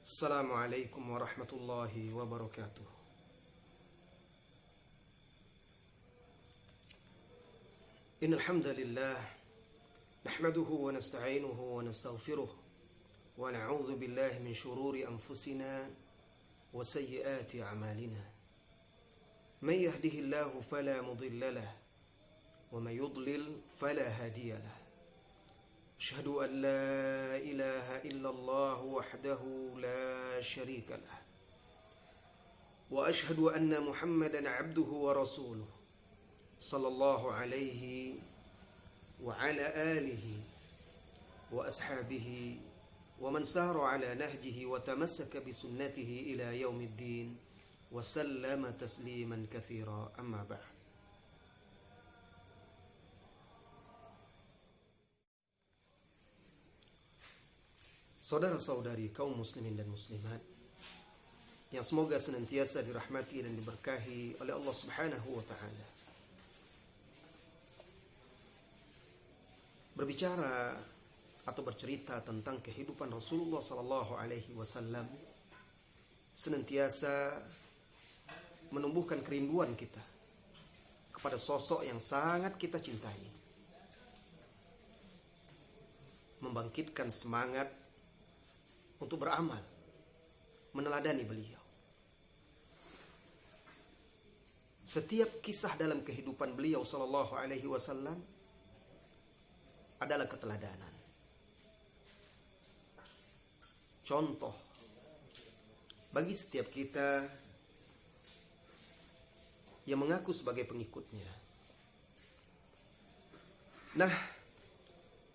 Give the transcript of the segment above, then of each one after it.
Assalamualaikum warahmatullahi wabarakatuh. Innal hamdalillah nahmaduhu wa nasta'inuhu wa nastaghfiruh wa na'udzu billahi min shururi anfusina wa sayyiati a'malina. Man yahdihillahu fala mudilla lahu wa man yudlil fala hadiya lahu. Asyhadu an la ilaha illallah wahdahu la syarika lah. Wa asyhadu anna Muhammadan abduhu wa rasuluh. Sallallahu alaihi wa ala alihi wa ashabihi wa man sara ala nahjihi wa tamassaka bi sunnatihi ila yaumiddin wa sallama tasliman katsira, amma ba'd. Saudara-saudari kaum muslimin dan muslimat yang semoga senantiasa dirahmati dan diberkahi oleh Allah Subhanahu wa taala. Berbicara atau bercerita tentang kehidupan Rasulullah sallallahu alaihi wasallam senantiasa menumbuhkan kerinduan kita kepada sosok yang sangat kita cintai. Membangkitkan semangat untuk beramal, meneladani beliau. Setiap kisah dalam kehidupan beliau sallallahu alaihi wasallam adalah keteladanan. Contoh bagi setiap kita yang mengaku sebagai pengikutnya. Nah,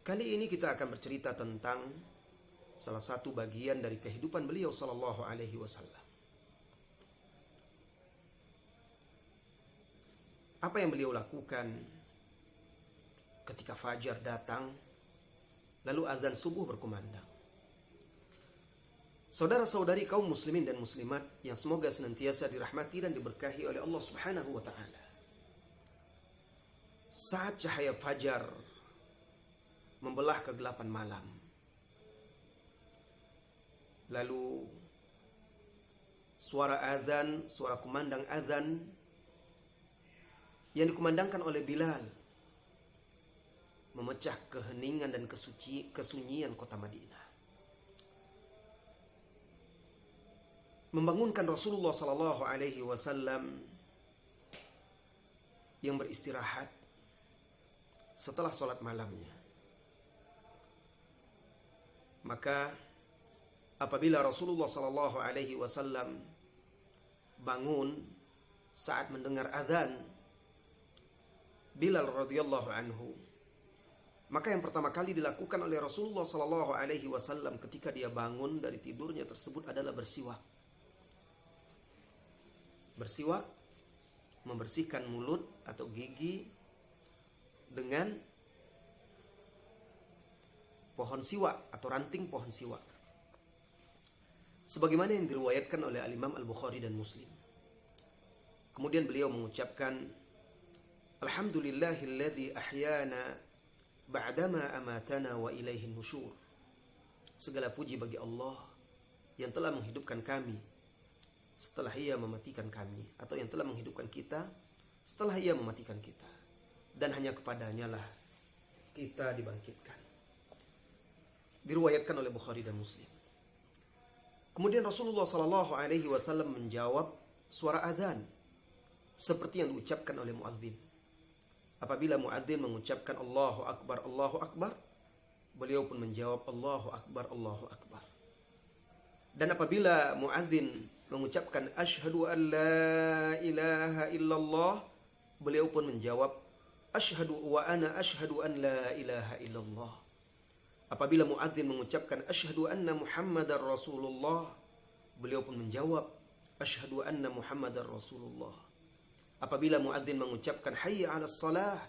kali ini kita akan bercerita tentang salah satu bagian dari kehidupan beliau sallallahu alaihi wasallam. Apa yang beliau lakukan ketika fajar datang lalu azan subuh berkumandang. Saudara-saudari kaum muslimin dan muslimat yang semoga senantiasa dirahmati dan diberkahi oleh Allah Subhanahu wa taala. Saat cahaya fajar membelah kegelapan malam, lalu suara azan, suara kumandang azan yang dikumandangkan oleh Bilal memecah keheningan dan kesunyian kota Madinah. Membangunkan Rasulullah sallallahu alaihi wasallam yang beristirahat setelah sholat malamnya. Maka apabila Rasulullah sallallahu alaihi wasallam bangun saat mendengar azan Bilal radhiyallahu anhu, maka yang pertama kali dilakukan oleh Rasulullah sallallahu alaihi wasallam ketika dia bangun dari tidurnya tersebut adalah bersiwak. Bersiwak, membersihkan mulut atau gigi dengan pohon siwak atau ranting pohon siwak. Sebagaimana yang diriwayatkan oleh Al-Imam Al-Bukhari dan Muslim. Kemudian beliau mengucapkan, Alhamdulillahilladzi ahyana ba'dama amatana wa ilaihin nusyur. Segala puji bagi Allah yang telah menghidupkan kami setelah ia mematikan kami, atau yang telah menghidupkan kita setelah ia mematikan kita, dan hanya kepadanya lah kita dibangkitkan. Diriwayatkan oleh Bukhari dan Muslim. Kemudian Rasulullah sallallahu alaihi wasallam menjawab suara azan seperti yang diucapkan oleh muadzin. Apabila muadzin mengucapkan Allahu Akbar, beliau pun menjawab Allahu Akbar, Allahu Akbar. Dan apabila muadzin mengucapkan asyhadu an la ilaha illallah, beliau pun menjawab asyhadu wa ana asyhadu an la ilaha illallah. Apabila muadzin mengucapkan asyhadu anna Muhammadar Rasulullah, beliau pun menjawab asyhadu anna Muhammadar Rasulullah. Apabila muadzin mengucapkan hayya 'alas shalah,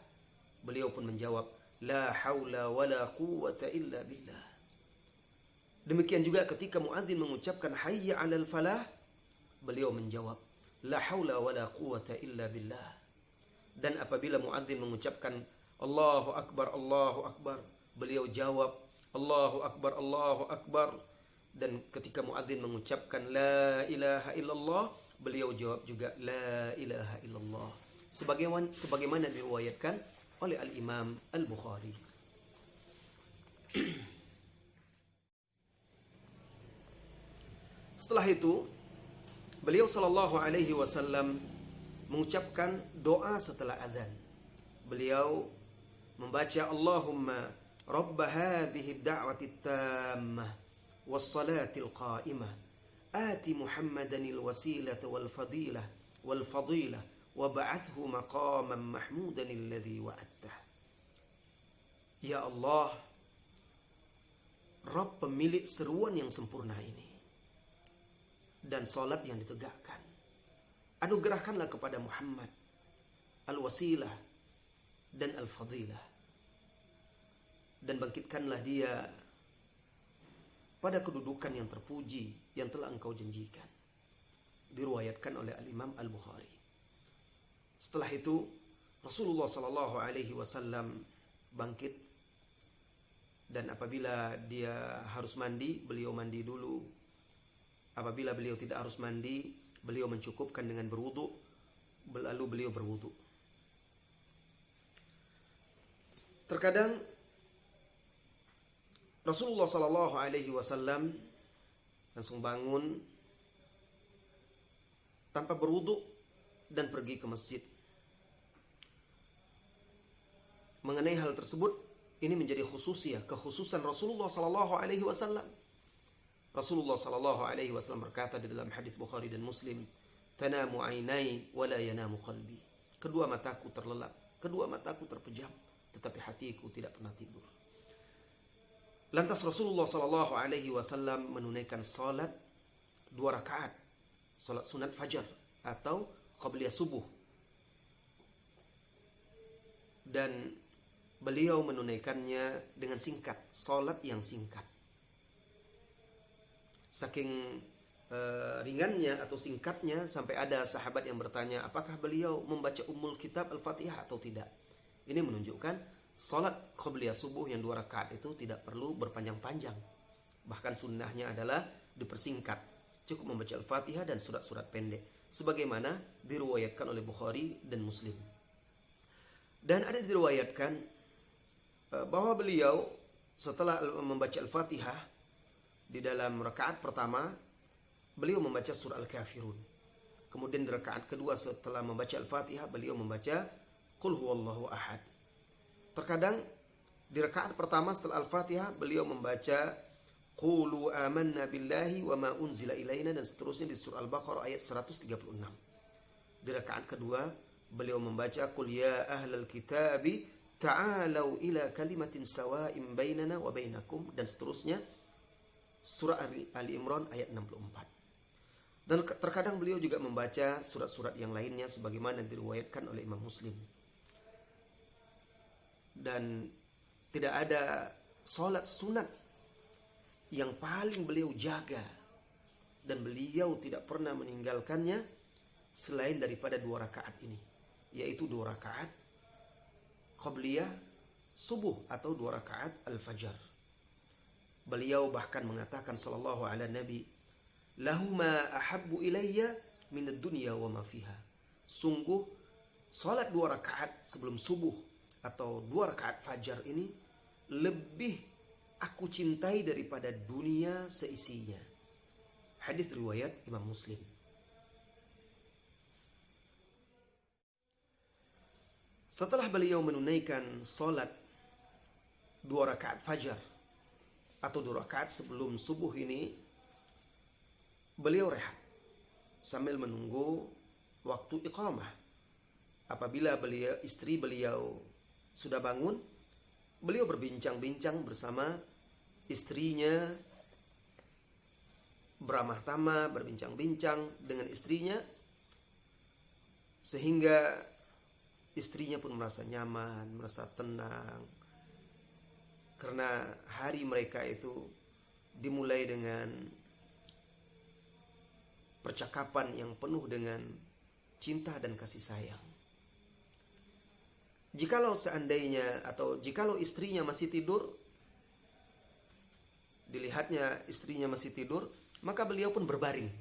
beliau pun menjawab la haula wala quwwata illa billah. Demikian juga ketika muadzin mengucapkan hayya 'alal falah, beliau menjawab la haula wala quwwata illa billah. Dan apabila muadzin mengucapkan Allahu Akbar, beliau jawab Allahu Akbar, Allahu Akbar. Dan ketika muadzin mengucapkan la ilaha illallah, beliau jawab juga la ilaha illallah. Sebagaimana diriwayatkan oleh Al-Imam Al-Bukhari. Setelah itu, beliau sallallahu alaihi wasallam mengucapkan doa setelah adzan. Beliau membaca Allahumma rabb hadhihi ad-da'wati at-tammah was-salatil qa'imah ati Muhammadanil wasilata wal fadilah wa ba'athhu maqaman mahmudan alladhi wa'adtah. Ya Allah, Rabb pemilik seruan yang sempurna ini dan salat yang ditegakkan, anugerahkanlah kepada Muhammad al-wasilah dan al-fadilah, dan bangkitkanlah dia pada kedudukan yang terpuji yang telah engkau janjikan. Diriwayatkan oleh Al-Imam Al-Bukhari. Setelah itu Rasulullah sallallahu alaihi wasallam bangkit, dan apabila dia harus mandi, beliau mandi dulu. Apabila beliau tidak harus mandi, beliau mencukupkan dengan berwudu, lalu beliau berwudu. Terkadang Rasulullah sallallahu alaihi wasallam langsung bangun tanpa berwudu dan pergi ke masjid. Mengenai hal tersebut, ini menjadi kekhususan Rasulullah sallallahu alaihi wasallam. Rasulullah sallallahu alaihi wasallam berkata di dalam hadis Bukhari dan Muslim, "Tanamu ainai wa la yanamu qalbi." Kedua mataku terlelap, kedua mataku terpejam, tetapi hatiku tidak pernah tidur. Lantas Rasulullah sallallahu alaihi wasallam menunaikan salat 2 rakaat, salat sunat fajar atau qabliyah subuh. Dan beliau menunaikannya dengan singkat, salat yang singkat. Saking ringannya atau singkatnya sampai ada sahabat yang bertanya, apakah beliau membaca Ummul Kitab Al-Fatihah atau tidak? Ini menunjukkan salat qabliyah subuh yang 2 rakaat itu tidak perlu berpanjang-panjang. Bahkan sunnahnya adalah dipersingkat. Cukup membaca Al-Fatihah dan surat-surat pendek, sebagaimana diriwayatkan oleh Bukhari dan Muslim. Dan ada diriwayatkan bahwa beliau setelah membaca Al-Fatihah, di dalam rakaat pertama beliau membaca surah Al-Kafirun. Kemudian di rakaat kedua setelah membaca Al-Fatihah, beliau membaca Qul huwallahu ahad. Terkadang di rakaat pertama setelah Al-Fatihah beliau membaca Qulu amanna billahi wa ma unzila ilaina, dan seterusnya di surah Al-Baqarah ayat 136. Di rakaat kedua beliau membaca Qul ya ahlal kitabi ta'alau ila kalimatin sawa'im bainana wa bainakum, dan seterusnya surah Ali Imran ayat 64. Dan terkadang beliau juga membaca surat-surat yang lainnya sebagaimana diriwayatkan oleh Imam Muslim. Dan tidak ada salat sunat yang paling beliau jaga dan beliau tidak pernah meninggalkannya selain daripada 2 rakaat ini, yaitu 2 rakaat qabliyah subuh atau 2 rakaat al-fajar. Beliau bahkan mengatakan sallallahu ala nabi, lahuma ahabbu ilayya minad dunya wa ma fiha. Sungguh salat 2 rakaat sebelum subuh atau 2 rakaat fajar ini lebih aku cintai daripada dunia seisinya. Hadis riwayat Imam Muslim. Setelah beliau menunaikan salat 2 rakaat fajar atau 2 rakaat sebelum subuh ini, beliau rehat sambil menunggu waktu iqamah. Apabila istri beliau sudah bangun, beliau berbincang-bincang bersama istrinya, beramah tamah, berbincang-bincang dengan istrinya, sehingga istrinya pun merasa nyaman, merasa tenang, karena hari mereka itu dimulai dengan percakapan yang penuh dengan cinta dan kasih sayang. Jikalau seandainya atau jikalau istrinya masih tidur, dilihatnya istrinya masih tidur, maka beliau pun berbaring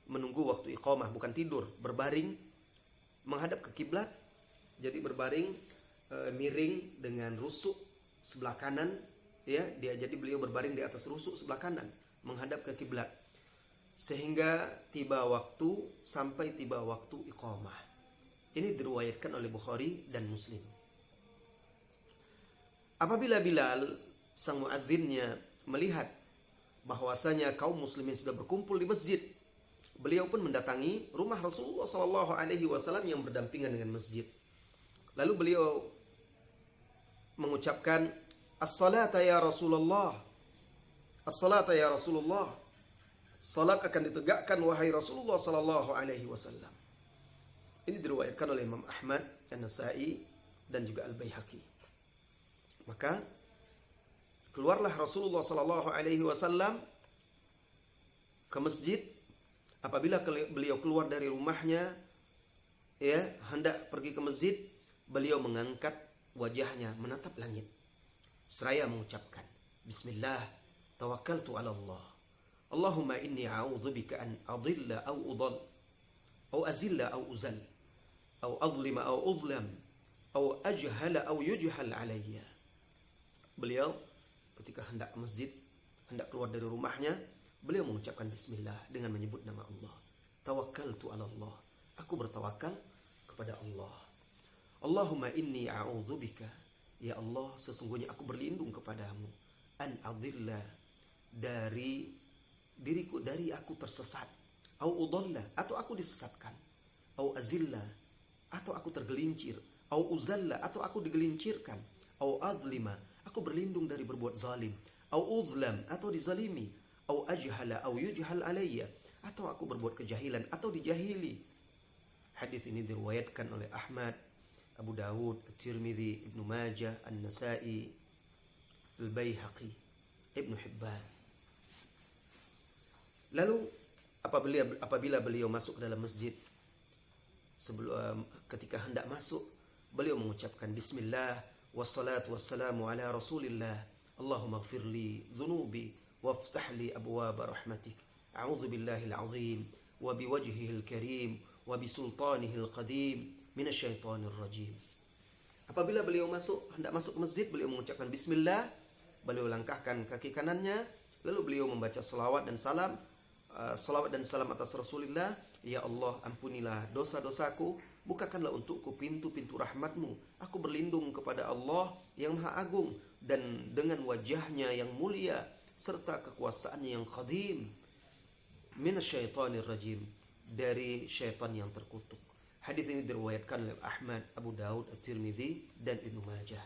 menunggu waktu iqamah, bukan tidur, berbaring menghadap ke kiblat. Jadi berbaring miring dengan rusuk sebelah kanan, ya, jadi beliau berbaring di atas rusuk sebelah kanan menghadap ke kiblat sehingga sampai tiba waktu iqamah. Ini diriwayatkan oleh Bukhari dan Muslim. Apabila Bilal sang muadzinnya melihat bahwasanya kaum muslimin sudah berkumpul di masjid, beliau pun mendatangi rumah Rasulullah SAW yang berdampingan dengan masjid. Lalu beliau mengucapkan, "As-salata ya Rasulullah, as-salata ya Rasulullah." Salat akan ditegakkan wahai Rasulullah SAW. Ini diriwayatkan oleh Imam Ahmad, An-Nasa'i, dan juga Al-Baihaqi. Maka keluarlah Rasulullah SAW ke masjid. Apabila beliau keluar dari rumahnya, ya, hendak pergi ke masjid, beliau mengangkat wajahnya menatap langit seraya mengucapkan, "Bismillah, tawakkaltu 'ala Allah. Allahumma inni a'udzubika an adilla aw udall, aw azilla aw uzal, aw adlima aw udlam, aw ajhala aw yujhal 'alayya." Beliau ketika hendak ke masjid, hendak keluar dari rumahnya, beliau mengucapkan bismillah dengan menyebut nama Allah. Tawakkaltu 'ala Allah. Aku bertawakal kepada Allah. Allahumma inni a'udzubika, ya Allah, sesungguhnya aku berlindung kepadamu, an adilla, dari diriku, dari aku tersesat, au udalla, atau aku disesatkan, au azilla, atau aku tergelincir, au uzalla, atau aku digelincirkan, au adlima, aku berlindung dari berbuat zalim, au udlam, atau dizalimi, au ajhala au yujhal alayya, atau aku berbuat kejahilan atau dijahili. Hadis ini diriwayatkan oleh Ahmad, Abu Dawud, At-Tirmidzi, Ibnu Majah, An-Nasa'i, Al-Baihaqi, Ibnu Hibban. Lalu apabila beliau masuk ke dalam masjid, ketika hendak masuk, beliau mengucapkan bismillah wassalatu wassalamu ala Rasulillah. Allahumma ighfirli dhunubi waftah li abwaaba rahmatik. A'udzu billahil azim wa biwajhihil karim wa bisultanihil qadim minasyaitonir rajim. Apabila beliau hendak masuk ke masjid, beliau mengucapkan bismillah, beliau langkahkan kaki kanannya, lalu beliau membaca salawat dan salam atas Rasulullah. Ya Allah, ampunilah dosa-dosaku, bukakanlah untukku pintu-pintu rahmatmu. Aku berlindung kepada Allah yang Maha Agung dan dengan wajahnya yang mulia serta kekuasaannya yang qadim, minasyaitonir rajim, dari syaitan yang terkutuk. Hadis ini diriwayatkan oleh Ahmad, Abu Dawud, At-Tirmidzi, dan Ibnu Majah.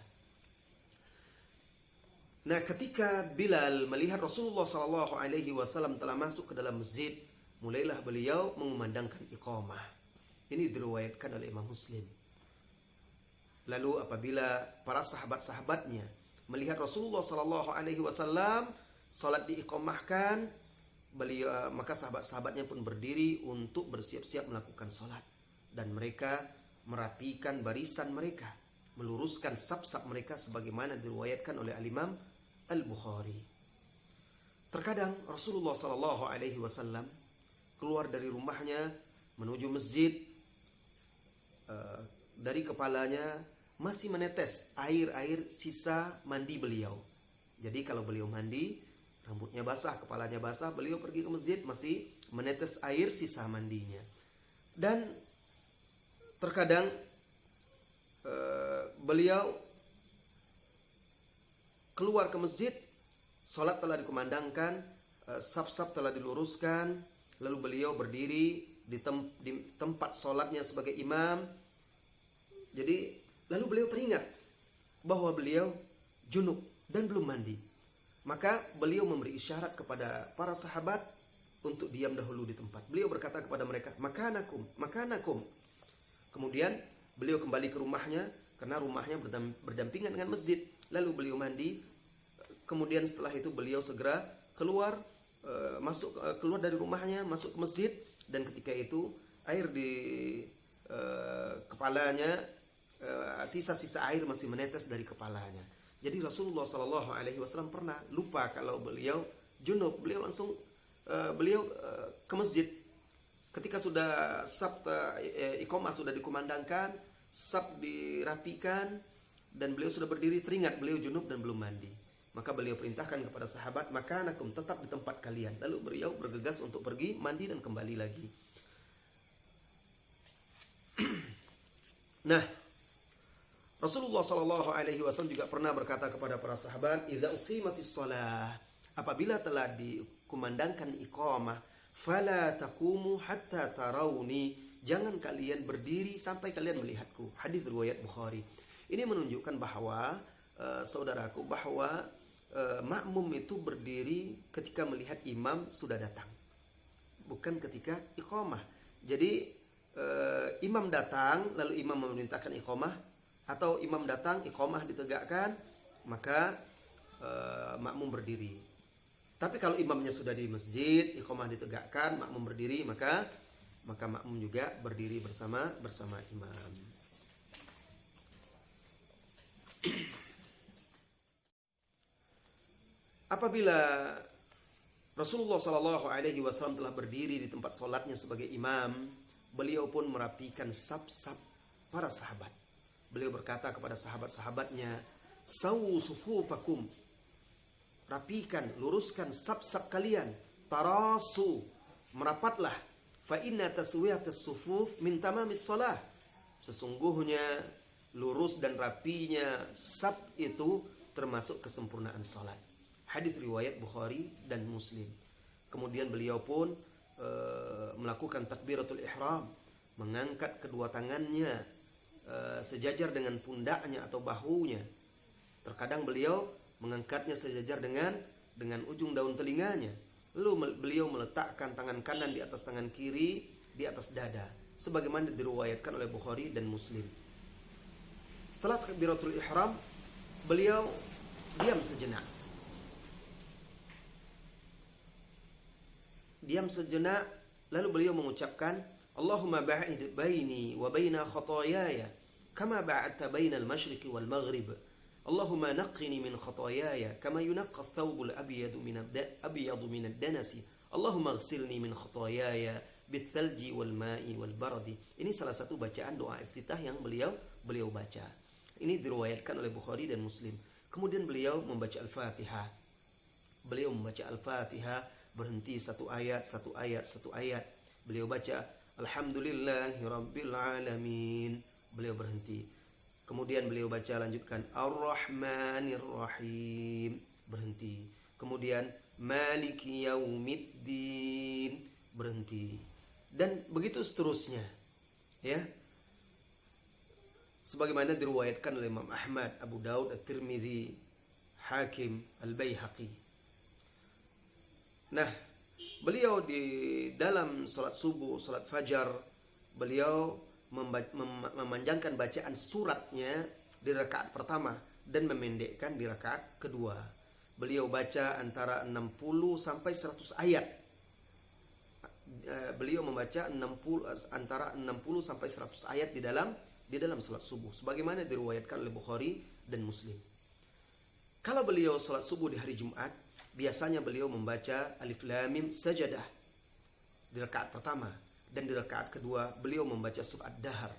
Nah, ketika Bilal melihat Rasulullah SAW telah masuk ke dalam masjid, mulailah beliau mengumandangkan iqamah. Ini diriwayatkan oleh Imam Muslim. Lalu apabila para sahabat-sahabatnya melihat Rasulullah SAW salat diiqamahkan, maka sahabat-sahabatnya pun berdiri untuk bersiap-siap melakukan salat, dan mereka merapikan barisan mereka, meluruskan saf-saf mereka sebagaimana diriwayatkan oleh Al-Imam Al-Bukhari. Terkadang Rasulullah SAW keluar dari rumahnya menuju masjid, dari kepalanya masih menetes air sisa mandi beliau. Jadi kalau beliau mandi, rambutnya basah, kepalanya basah, beliau pergi ke masjid masih menetes air sisa mandinya. Dan terkadang beliau keluar ke masjid, sholat telah dikumandangkan, saf-saf telah diluruskan, lalu beliau berdiri di tempat sholatnya sebagai imam. Jadi lalu beliau teringat bahwa beliau junub dan belum mandi. Maka beliau memberi isyarat kepada para sahabat untuk diam dahulu di tempat. Beliau berkata kepada mereka, makanakum, makanakum. Kemudian beliau kembali ke rumahnya, karena rumahnya berdampingan dengan masjid. Lalu beliau mandi. Kemudian setelah itu beliau segera keluar dari rumahnya, masuk ke masjid. Dan ketika itu air di kepalanya, sisa-sisa air masih menetes dari kepalanya. Jadi Rasulullah Shallallahu Alaihi Wasallam pernah lupa kalau beliau junub, beliau langsung ke masjid. Ketika sudah sab iqamah sudah dikumandangkan, sab dirapikan, dan beliau sudah berdiri, teringat beliau junub dan belum mandi. Maka beliau perintahkan kepada sahabat, maka anakum tetap di tempat kalian. Lalu beliau bergegas untuk pergi mandi dan kembali lagi. Nah, Rasulullah Shallallahu Alaihi Wasallam juga pernah berkata kepada para sahabat, "Idza uqimatis shalah," apabila telah dikumandangkan iqamah, "fala taqumu hatta tarawni," jangan kalian berdiri sampai kalian melihatku. Hadis riwayat Bukhari. Ini menunjukkan bahwa saudaraku, bahwa makmum itu berdiri ketika melihat imam sudah datang, bukan ketika iqamah. Jadi imam datang lalu imam memerintahkan iqamah, atau imam datang, iqamah ditegakkan, maka makmum berdiri. Tapi kalau imamnya sudah di masjid, iqamah ditegakkan, makmum berdiri, maka makmum juga berdiri bersama imam. Apabila Rasulullah Shallallahu Alaihi Wasallam telah berdiri di tempat sholatnya sebagai imam, beliau pun merapikan saf-saf para sahabat. Beliau berkata kepada sahabat-sahabatnya, "Sawu sufufakum," rapikan, luruskan saf-saf kalian. "Tarasu," merapatlah. "Fa inna taswiyatas sufuf min tamamis shalah," sesungguhnya lurus dan rapinya saf itu termasuk kesempurnaan salat. Hadis riwayat Bukhari dan Muslim. Kemudian beliau pun melakukan takbiratul ihram, mengangkat kedua tangannya sejajar dengan pundaknya atau bahunya. Terkadang beliau mengangkatnya sejajar dengan ujung daun telinganya. Lalu beliau meletakkan tangan kanan di atas tangan kiri di atas dada, sebagaimana diriwayatkan oleh Bukhari dan Muslim. Setelah takbiratul ihram, beliau diam sejenak. Lalu beliau mengucapkan, "Allahumma ba'id baini wa baina khataayaya kama ba'adta bainal masyriqi wal maghrib. Allahumma naqqini min khataayaya kama yunaqqa ath-thawbul abyadu min ad-danasi. Allahumma ighsilni min khataayaya bits-thalji wal ma'i wal baradi." Ini salah satu bacaan doa iftitah yang beliau baca. Ini diriwayatkan oleh Bukhari dan Muslim. Kemudian beliau membaca Al-Fatihah. Beliau membaca Al-Fatihah, berhenti satu ayat. Beliau baca Alhamdulillahi Rabbil Alamin, beliau berhenti. Kemudian beliau baca, lanjutkan Ar-Rahmanir Rahim, berhenti. Kemudian Maliki Yaumiddin, berhenti. Dan begitu seterusnya, ya. Sebagaimana diriwayatkan oleh Imam Ahmad, Abu Daud, At-Tirmidzi, Hakim, Al-Baihaqi. Nah, beliau di dalam salat subuh, salat fajar, beliau memanjangkan bacaan suratnya di rakaat pertama dan memendekkan di rakaat kedua. Beliau baca antara 60 sampai 100 ayat. Beliau membaca antara 60 sampai 100 ayat di dalam salat subuh, sebagaimana diriwayatkan oleh Bukhari dan Muslim. Kalau beliau salat subuh di hari Jumat, biasanya beliau membaca Alif Lam Mim Sajadah di rakaat pertama, dan di rakaat kedua beliau membaca surah Ad-Dahr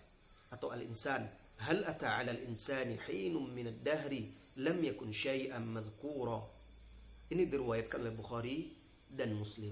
atau Al-Insan, Hal ata 'alal insani hinum minad dahri lam yakun syai'an madhkura. Ini diriwayatkan oleh Bukhari dan Muslim.